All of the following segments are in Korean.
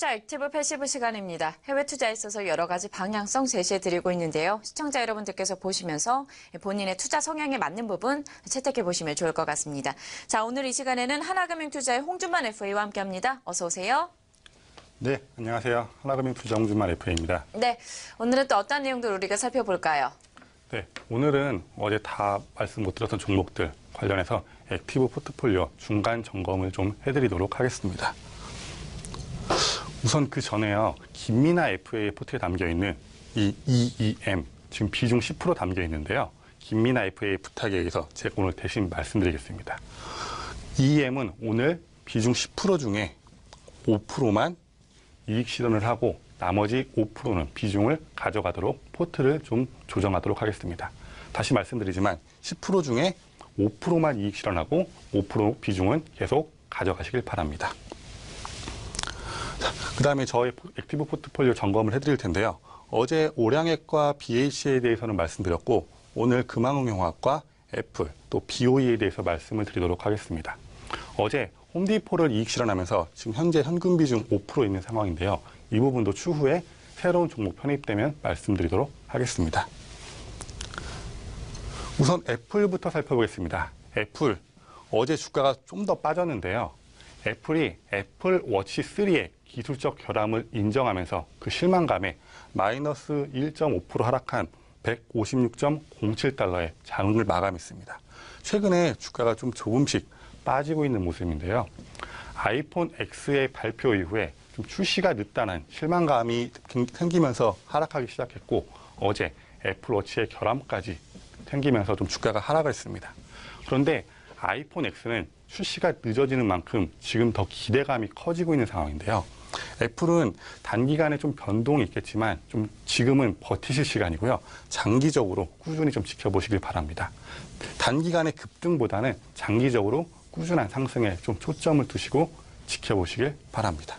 투자 액티브 패시브 시간입니다. 해외 투자에 있어서 여러 가지 방향성 제시해드리고 있는데요. 시청자 여러분들께서 보시면서 본인의 투자 성향에 맞는 부분 채택해보시면 좋을 것 같습니다. 자, 오늘 이 시간에는 하나금융투자의 홍준만 FA와 함께합니다. 어서 오세요. 네, 안녕하세요. 하나금융투자 홍준만 FA입니다. 네, 오늘은 또 어떤 내용들 우리가 살펴볼까요? 네, 오늘은 어제 다 말씀 못 드렸던 종목들 관련해서 액티브 포트폴리오 중간 점검을 좀 해드리도록 하겠습니다. 우선 그 전에요. 김미나 FA 포트에 담겨있는 이 EEM, 지금 비중 10% 담겨 있는데요. 김미나 FA 부탁에 의해서 제가 오늘 대신 말씀드리겠습니다. EEM은 오늘 비중 10% 중에 5%만 이익 실현을 하고 나머지 5%는 비중을 가져가도록 포트를 좀 조정하도록 하겠습니다. 다시 말씀드리지만 10% 중에 5%만 이익 실현하고 5% 비중은 계속 가져가시길 바랍니다. 그 다음에 저의 액티브 포트폴리오 점검을 해드릴 텐데요. 어제 오량액과 BH에 대해서는 말씀드렸고 오늘 금왕응용화학과 애플 또 BOE에 대해서 말씀을 드리도록 하겠습니다. 어제 홈디포를 이익 실현하면서 지금 현재 현금 비중 5% 있는 상황인데요. 이 부분도 추후에 새로운 종목 편입되면 말씀드리도록 하겠습니다. 우선 애플부터 살펴보겠습니다. 애플, 어제 주가가 좀 더 빠졌는데요. 애플이 애플 워치 3의 기술적 결함을 인정하면서 그 실망감에 마이너스 1.5% 하락한 156.07달러의 장을 마감했습니다. 최근에 주가가 좀 조금씩 빠지고 있는 모습인데요. 아이폰 X의 발표 이후에 좀 출시가 늦다는 실망감이 생기면서 하락하기 시작했고 어제 애플워치의 결함까지 생기면서 좀 주가가 하락을 했습니다. 그런데 아이폰 X는 출시가 늦어지는 만큼 지금 더 기대감이 커지고 있는 상황인데요. 애플은 단기간에 좀 변동이 있겠지만 좀 지금은 버티실 시간이고요. 장기적으로 꾸준히 좀 지켜보시길 바랍니다. 단기간의 급등보다는 장기적으로 꾸준한 상승에 좀 초점을 두시고 지켜보시길 바랍니다.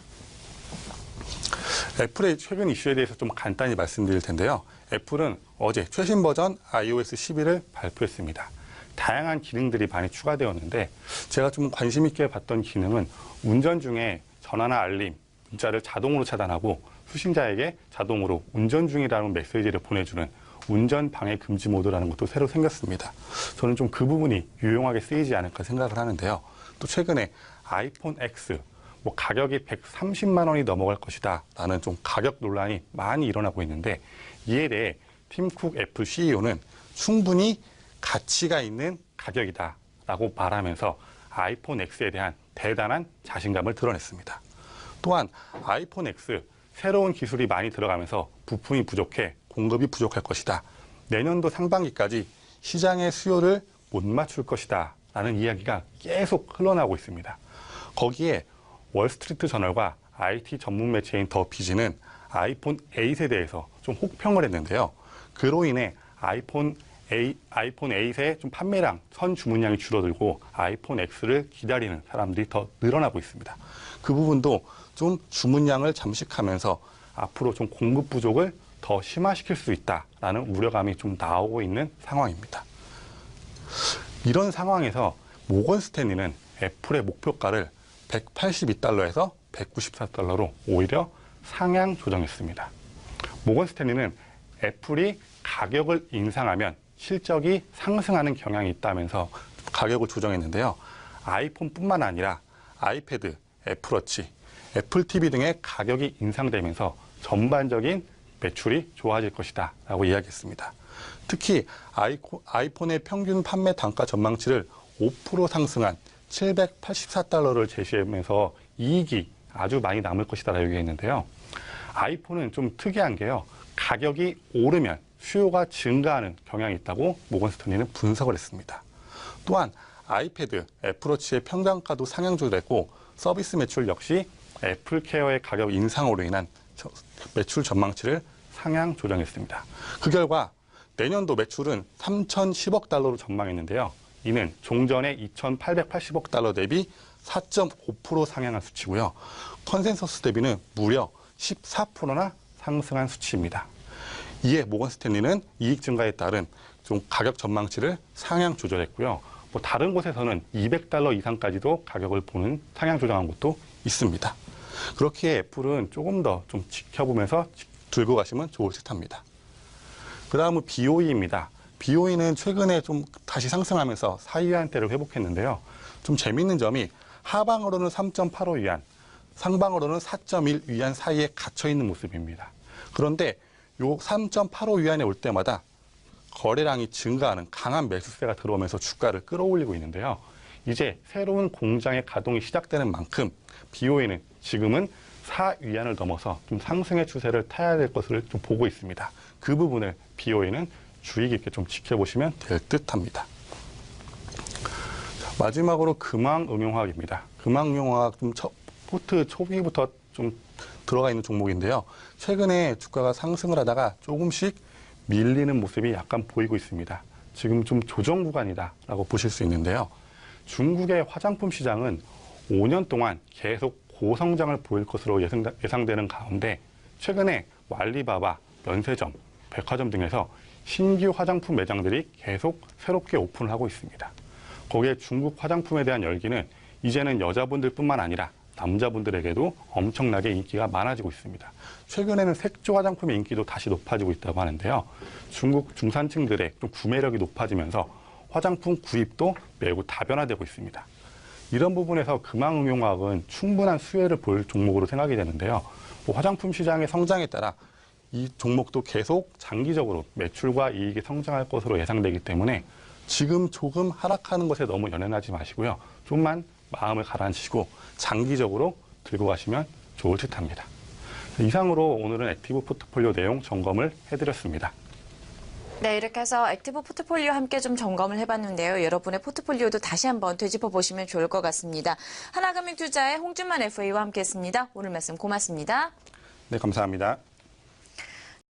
애플의 최근 이슈에 대해서 좀 간단히 말씀드릴 텐데요. 애플은 어제 최신 버전 iOS 11을 발표했습니다. 다양한 기능들이 많이 추가되었는데 제가 좀 관심 있게 봤던 기능은 운전 중에 전화나 알림, 문자를 자동으로 차단하고 수신자에게 자동으로 운전 중이라는 메시지를 보내주는 운전 방해 금지 모드라는 것도 새로 생겼습니다. 저는 좀 그 부분이 유용하게 쓰이지 않을까 생각을 하는데요. 또 최근에 아이폰 X, 가격이 130만 원이 넘어갈 것이다 라는 좀 가격 논란이 많이 일어나고 있는데 이에 대해 팀 쿡 애플 CEO는 충분히 가치가 있는 가격이다 라고 말하면서 아이폰 X에 대한 대단한 자신감을 드러냈습니다. 또한 아이폰 X 새로운 기술이 많이 들어가면서 부품이 부족해 공급이 부족할 것이다. 내년도 상반기까지 시장의 수요를 못 맞출 것이다 라는 이야기가 계속 흘러나오고 있습니다. 거기에 월스트리트 저널과 IT 전문 매체인 더 비즈는 아이폰 8에 대해서 좀 혹평을 했는데요. 그로 인해 아이폰 8의 좀 판매량, 선 주문량이 줄어들고 아이폰 X를 기다리는 사람들이 더 늘어나고 있습니다. 그 부분도 좀 주문량을 잠식하면서 앞으로 좀 공급 부족을 더 심화시킬 수 있다라는 우려감이 좀 나오고 있는 상황입니다. 이런 상황에서 모건 스탠리는 애플의 목표가를 182달러에서 194달러로 오히려 상향 조정했습니다. 모건 스탠리는 애플이 가격을 인상하면 실적이 상승하는 경향이 있다면서 가격을 조정했는데요. 아이폰뿐만 아니라 아이패드, 애플워치, 애플 TV 등의 가격이 인상되면서 전반적인 매출이 좋아질 것이다 라고 이야기했습니다. 특히 아이폰의 평균 판매 단가 전망치를 5% 상승한 784달러를 제시하면서 이익이 아주 많이 남을 것이다 라고 얘기했는데요. 아이폰은 좀 특이한 게요. 가격이 오르면 수요가 증가하는 경향이 있다고 모건 스탠리는 분석을 했습니다. 또한 아이패드, 애플워치의 평단가도 상향 조절했고 서비스 매출 역시 애플케어의 가격 인상으로 인한 매출 전망치를 상향 조정했습니다. 그 결과 내년도 매출은 3,010억 달러로 전망했는데요. 이는 종전의 2,880억 달러 대비 4.5% 상향한 수치고요. 컨센서스 대비는 무려 14%나 상승한 수치입니다. 이에 모건 스탠리는 이익 증가에 따른 좀 가격 전망치를 상향 조절했고요. 다른 곳에서는 200달러 이상까지도 가격을 보는 상향 조정한 곳도 있습니다. 그렇게 애플은 조금 더 좀 지켜보면서 들고 가시면 좋을 듯합니다. 그 다음은 BOE입니다. BOE는 최근에 좀 다시 상승하면서 4위안대를 회복했는데요. 좀 재밌는 점이 하방으로는 3.85위안, 상방으로는 4.1위안 사이에 갇혀있는 모습입니다. 그런데 요 3.85위안에 올 때마다 거래량이 증가하는 강한 매수세가 들어오면서 주가를 끌어올리고 있는데요. 이제 새로운 공장의 가동이 시작되는 만큼 BOE는 지금은 4위안을 넘어서 좀 상승의 추세를 타야 될 것을 좀 보고 있습니다. 그 부분을 BOE는 주의 깊게 좀 지켜보시면 될 듯합니다. 마지막으로 금왕응용화학입니다. 금왕응용화학 좀 포트 초기부터 좀 들어가 있는 종목인데요. 최근에 주가가 상승을 하다가 조금씩 밀리는 모습이 약간 보이고 있습니다. 지금 좀 조정 구간이다라고 보실 수 있는데요. 중국의 화장품 시장은 5년 동안 계속 고성장을 보일 것으로 예상되는 가운데 최근에 알리바바, 면세점, 백화점 등에서 신규 화장품 매장들이 계속 새롭게 오픈을 하고 있습니다. 거기에 중국 화장품에 대한 열기는 이제는 여자분들뿐만 아니라 남자분들에게도 엄청나게 인기가 많아지고 있습니다. 최근에는 색조 화장품의 인기도 다시 높아지고 있다고 하는데요. 중국 중산층들의 좀 구매력이 높아지면서 화장품 구입도 매우 다변화되고 있습니다. 이런 부분에서 금왕응용화학은 충분한 수혜를 볼 종목으로 생각이 되는데요. 화장품 시장의 성장에 따라 이 종목도 계속 장기적으로 매출과 이익이 성장할 것으로 예상되기 때문에 지금 조금 하락하는 것에 너무 연연하지 마시고요. 좀만 마음을 가라앉히시고 장기적으로 들고 가시면 좋을 듯합니다. 이상으로 오늘은 액티브 포트폴리오 내용 점검을 해드렸습니다. 네, 이렇게 해서 액티브 포트폴리오 함께 좀 점검을 해봤는데요. 여러분의 포트폴리오도 다시 한번 되짚어 보시면 좋을 것 같습니다. 하나금융투자의 홍준만 FA와 함께했습니다. 오늘 말씀 고맙습니다. 네, 감사합니다.